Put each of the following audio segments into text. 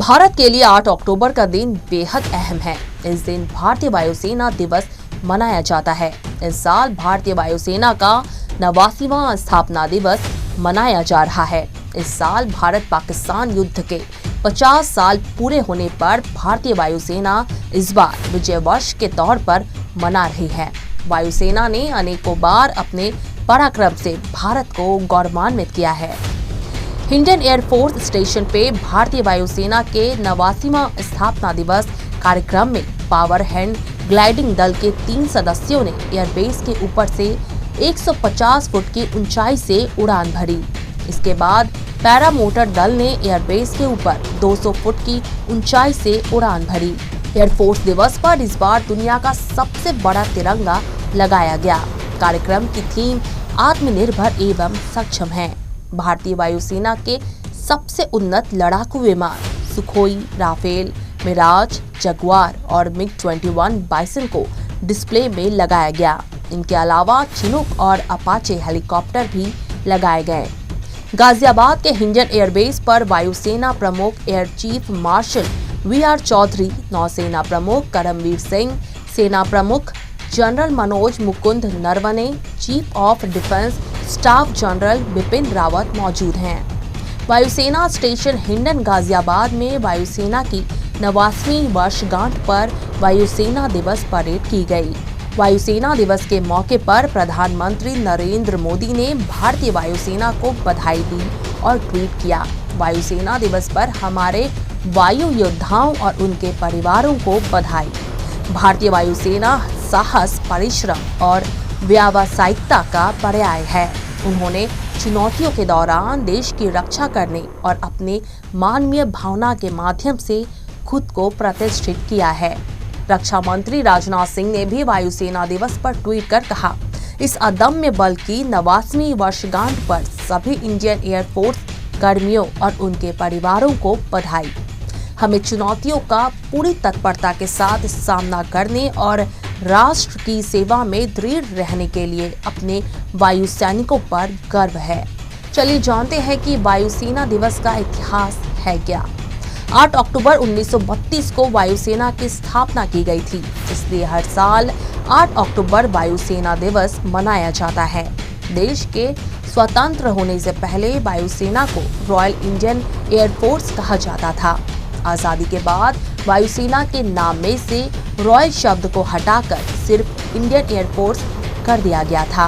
भारत के लिए 8 अक्टूबर का दिन बेहद अहम है। इस दिन भारतीय वायुसेना दिवस मनाया जाता है। इस साल भारतीय वायुसेना का 89वां स्थापना दिवस मनाया जा रहा है। इस साल भारत पाकिस्तान युद्ध के 50 साल पूरे होने पर भारतीय वायुसेना इस बार विजय वर्ष के तौर पर मना रही है। वायुसेना ने अनेकों बार अपने पराक्रम से भारत को गौरवान्वित किया है। इंडियन एयरफोर्स स्टेशन पे भारतीय वायुसेना के 89वां स्थापना दिवस कार्यक्रम में पावर हैंड ग्लाइडिंग दल के 3 सदस्यों ने एयरबेस के ऊपर से 150 फुट की ऊंचाई से उड़ान भरी। इसके बाद पैरामोटर दल ने एयरबेस के ऊपर 200 फुट की ऊंचाई से उड़ान भरी। एयरफोर्स दिवस पर इस बार दुनिया का सबसे बड़ा तिरंगा लगाया गया। कार्यक्रम की थीम आत्मनिर्भर एवं सक्षम है। भारतीय वायुसेना के सबसे उन्नत लड़ाकू विमान सुखोई, राफेल, मिराज, जगुआर और मिग-21 बाइसन को डिस्प्ले में लगाया गया। इनके अलावा चिनूक और अपाचे हेलीकॉप्टर भी लगाए गए। गाजियाबाद के हिंडन एयरबेस पर वायुसेना प्रमुख एयर चीफ मार्शल वी.आर. चौधरी, नौसेना प्रमुख करमवीर सिंह, सेना प्रमुख general Manoj Mukund Naravane, chief of defence staff general Bipin Rawat मौजूद हैं। वायुसेना स्टेशन हिंडन गाजियाबाद में वायुसेना की 89वीं वर्षगांठ पर वायुसेना दिवस परेड की गई। वायुसेना दिवस के मौके पर प्रधानमंत्री नरेंद्र मोदी ने भारतीय वायुसेना को बधाई दी और ट्वीट किया, वायुसेना दिवस पर हमारे वायु योद्धाओं और उनके परिवारों को बधाई। भारतीय वायुसेना साहस, परिश्रम और व्यावसायिकता का पर्याय है। उन्होंने चुनौतियों के दौरान देश की रक्षा करने और अपने मानवीय भावना के माध्यम से खुद को प्रतिष्ठित किया है। रक्षा मंत्री राजनाथ सिंह ने भी वायुसेना दिवस पर ट्वीट कर कहा, इस अदम्य बल की 89वीं वर्षगांठ पर सभी इंडियन एयरफोर्स कर्मियों और उनके परिवारों को बधाई। हमें चुनौतियों का पूरी तत्परता के साथ सामना करने और राष्ट्र की सेवा में दृढ़ रहने के लिए अपने वायु सैनिकों पर गर्व है। चलिए जानते हैं कि वायुसेना दिवस का इतिहास है क्या। 8 अक्टूबर 1932 को वायुसेना की स्थापना की गई थी, इसलिए हर साल 8 अक्टूबर वायुसेना दिवस मनाया जाता है। देश के स्वतंत्र होने से पहले वायुसेना को रॉयल इंडियन एयरफोर्स कहा जाता था। आजादी के बाद वायुसेना के नाम में से रॉयल शब्द को हटाकर सिर्फ इंडियन एयरफोर्स कर दिया गया था।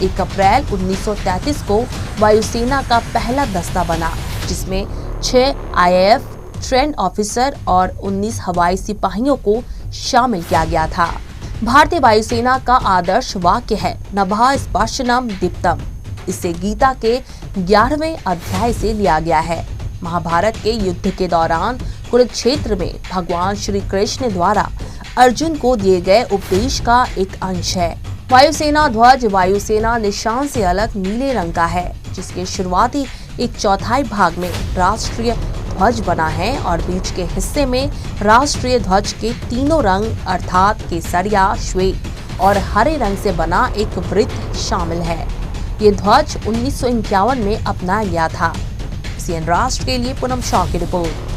1 अप्रैल 1933 को वायुसेना का पहला दस्ता बना, जिसमें 6 IAF ट्रेंड ऑफिसर और 19 हवाई सिपाहियों को शामिल किया गया था। भारतीय वायुसेना का आदर्श वाक्य है, नभः स्पर्शनम दीप्तम। इसे गीता के 11वें अध्याय से लिया गया है। महाभारत के युद्ध के दौरान कुरुक्षेत्र में भगवान श्री कृष्ण द्वारा अर्जुन को दिए गए उपदेश का एक अंश है। वायुसेना ध्वज वायुसेना निशान से अलग नीले रंग का है, जिसके शुरुआती 1/4 भाग में राष्ट्रीय ध्वज बना है और बीच के हिस्से में राष्ट्रीय ध्वज के तीनों रंग अर्थात केसरिया, श्वेत और हरे रंग से बना एक वृत्त शामिल है। ये ध्वज 1951 में अपनाया गया था। सीएन राष्ट्र के लिए पूनम शाह की रिपोर्ट।